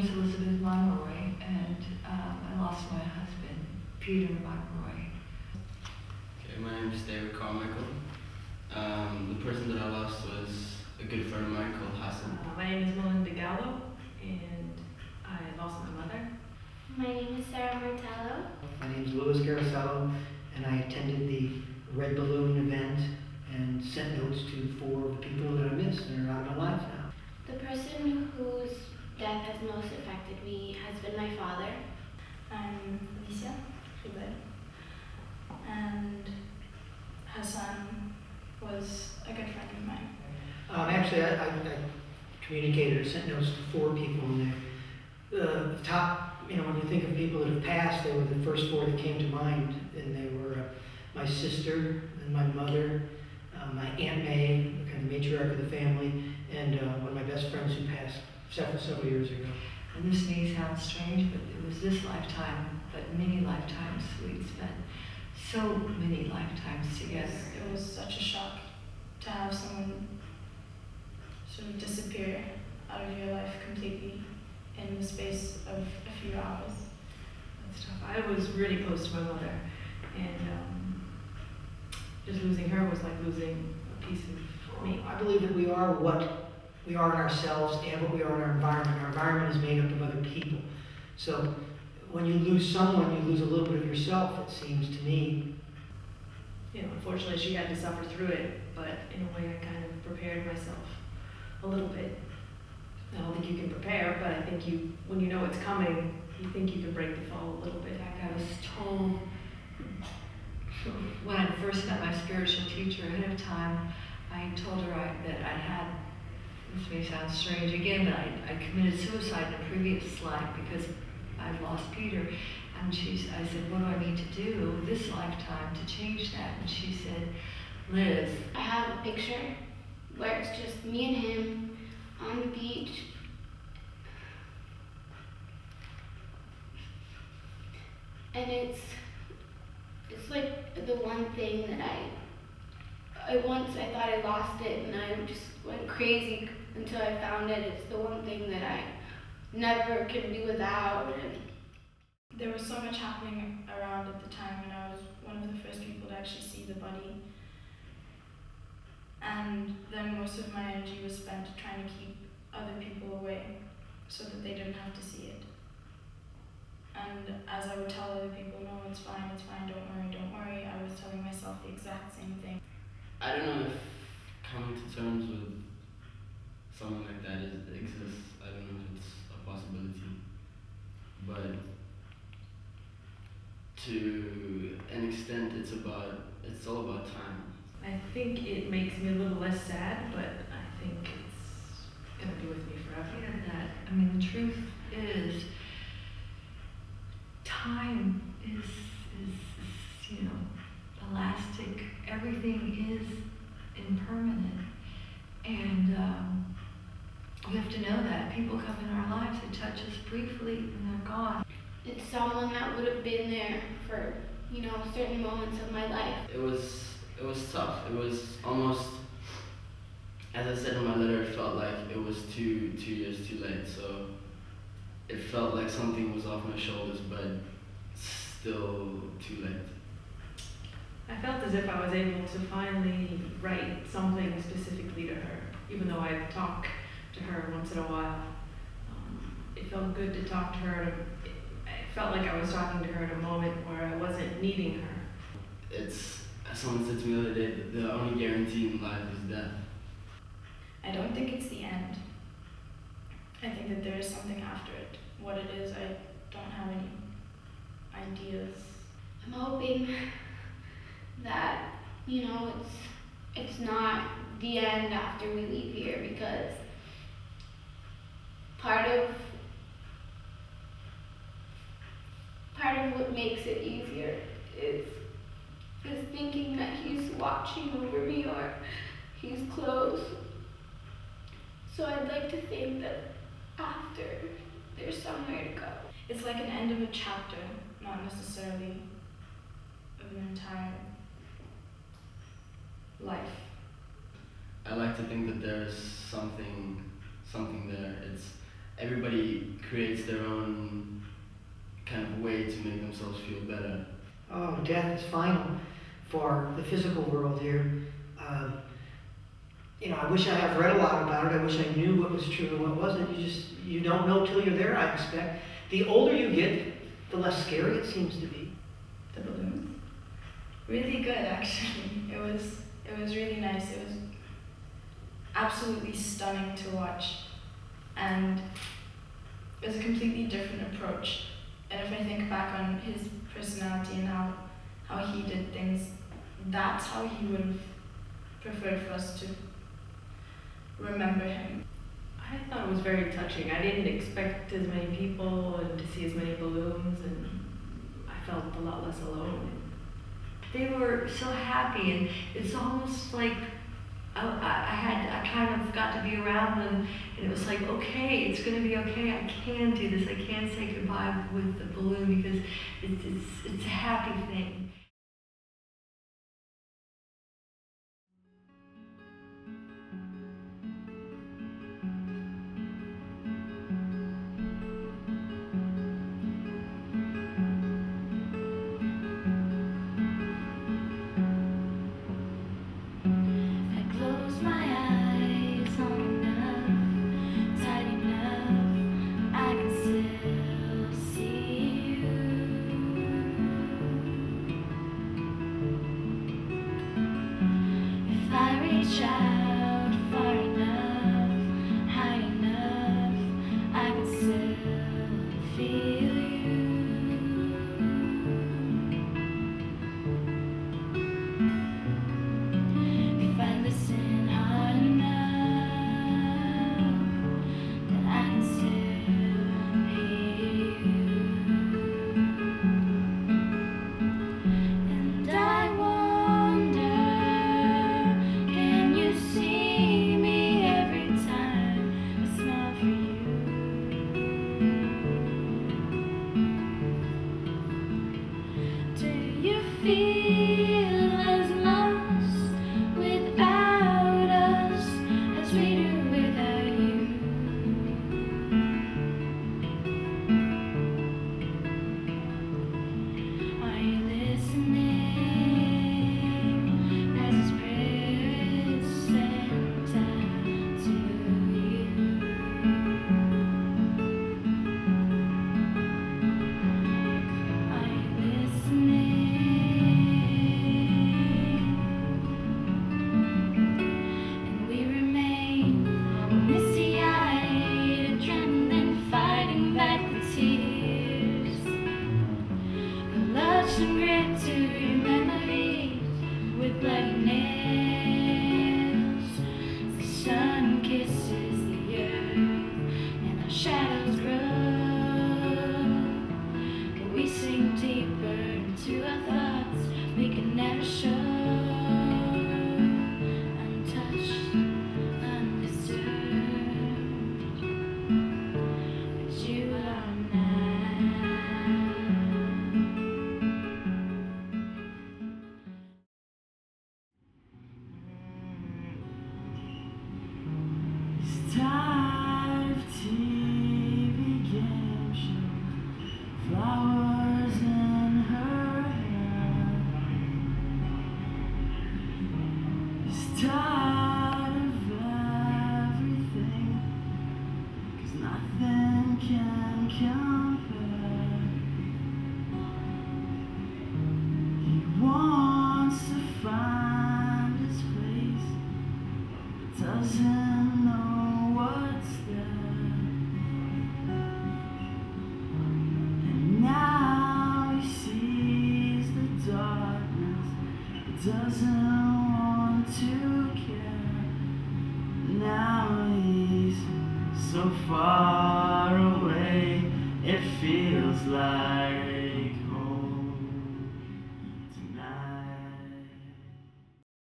name's Elizabeth Monroy, and I lost my husband, Peter Monroy. Okay, my name is David Carmichael. The person that I lost was a good friend of mine called Hassan. My name is Melinda Gallo, and I lost my mother. My name is Sarah Martello. My name is Louis Garacello, and I attended the Red Balloon event and sent notes to 4 of the people that I missed and are out of my life now. The person whose death has most affected me has been my father. I'm Alicia, and Hassan was a good friend of mine. Actually, I communicated or sent notes to 4 people, and the top, when you think of people that have passed, they were the first 4 that came to mind, and they were my sister and my mother, my Aunt May, kind of matriarch of the family, and one of my best friends who passed several years ago. And this may sound strange, but it was this lifetime, but many lifetimes. We'd spent so many lifetimes together. It was such a shock to have someone sort of disappear out of your life completely in the space of a few hours. That's tough. I was really close to my mother, and just losing her was like losing a piece of me. I believe that we are what we are in ourselves and what we are in our environment. Our environment is made up of other people. So when you lose someone, you lose a little bit of yourself, it seems to me. Unfortunately she had to suffer through it, but in a way I kind of prepared myself a little bit. I don't think you can prepare, but I think when you know it's coming, you think you can break the fall a little bit. In fact, I was told when I first met my spiritual teacher ahead of time, I told her that I had, this may sound strange again, but I committed suicide in a previous life because I'd lost Peter. And I said, what do I need to do this lifetime to change that? And she said, Liz. I have a picture where it's just me and him on the beach. And it's like the one thing that once I thought I lost it and I just went crazy until I found it. It's the one thing that I never can be without. And there was so much happening around at the time, and I was one of the first people to actually see the body. And then most of my energy was spent trying to keep other people away so that they didn't have to see it. And as I would tell other people, no, it's fine, don't worry, I was telling myself the exact same thing. I don't know if coming to terms with something like that exists. I don't know if it's a possibility. But to an extent, it's all about time. I think it makes me a little less sad, but I think it's going to be with me forever. The truth is, time is elastic. Everything is impermanent. And we have to know that. People come in our lives, they touch us briefly, and they're gone. It's someone that would have been there for, certain moments of my life. It was tough. It was almost, as I said in my letter, it felt like it was two years too late. So it felt like something was off my shoulders, but still too late. I felt as if I was able to finally write something specifically to her, even though I talk to her once in a while. It felt good to talk to her. It felt like I was talking to her at a moment where I wasn't needing her. It's, as someone said to me the other day, the only guarantee in life is death. I don't think it's the end. I think that there is something after it. What it is, I don't have any ideas. I'm hoping that, it's not the end after we leave here, because part of what makes it easier is thinking that he's watching over me or he's close. So I'd like to think that after, there's somewhere to go. It's like an end of a chapter, not necessarily of an entire life. I like to think that there's something there. everybody creates their own kind of way to make themselves feel better. Oh, death is final for the physical world here. You know, I wish I have read a lot about it. I wish I knew what was true and what wasn't. You don't know till you're there, I expect. The older you get, the less scary it seems to be. The balloon. Really good, actually. It was really nice. It was absolutely stunning to watch, and it was a completely different approach. And if I think back on his personality and how he did things, that's how he would have preferred for us to remember him. I thought it was very touching. I didn't expect as many people and to see as many balloons, and I felt a lot less alone. They were so happy, and it's almost like I kind of got to be around them, and it was like, okay, it's going to be okay. I can do this. I can say goodbye with the balloon because it's a happy thing. Out far enough, high enough, I can still feel you. If I listen hard enough, then I can still hear you. And I wonder, see me every time I smile for you. Do you feel as lost without us as we do without you? Are you listening as his prayer is sent out to you? Are you listening? And we remain misty-eyed, adrenaline fighting back the tears. Clutch and grip to your memories with bloody nails. The sun kisses the earth and our shadows grow, but we sink deeper into our thoughts we can never show. Untouched, undisturbed, but you are now. Tired of TV game shows, flowers in her hair. He's tired of everything, 'cause nothing can compare. He wants to find his place, but doesn't know what's there. And now he sees the darkness, but doesn't want to care. Now he's so far away, it feels like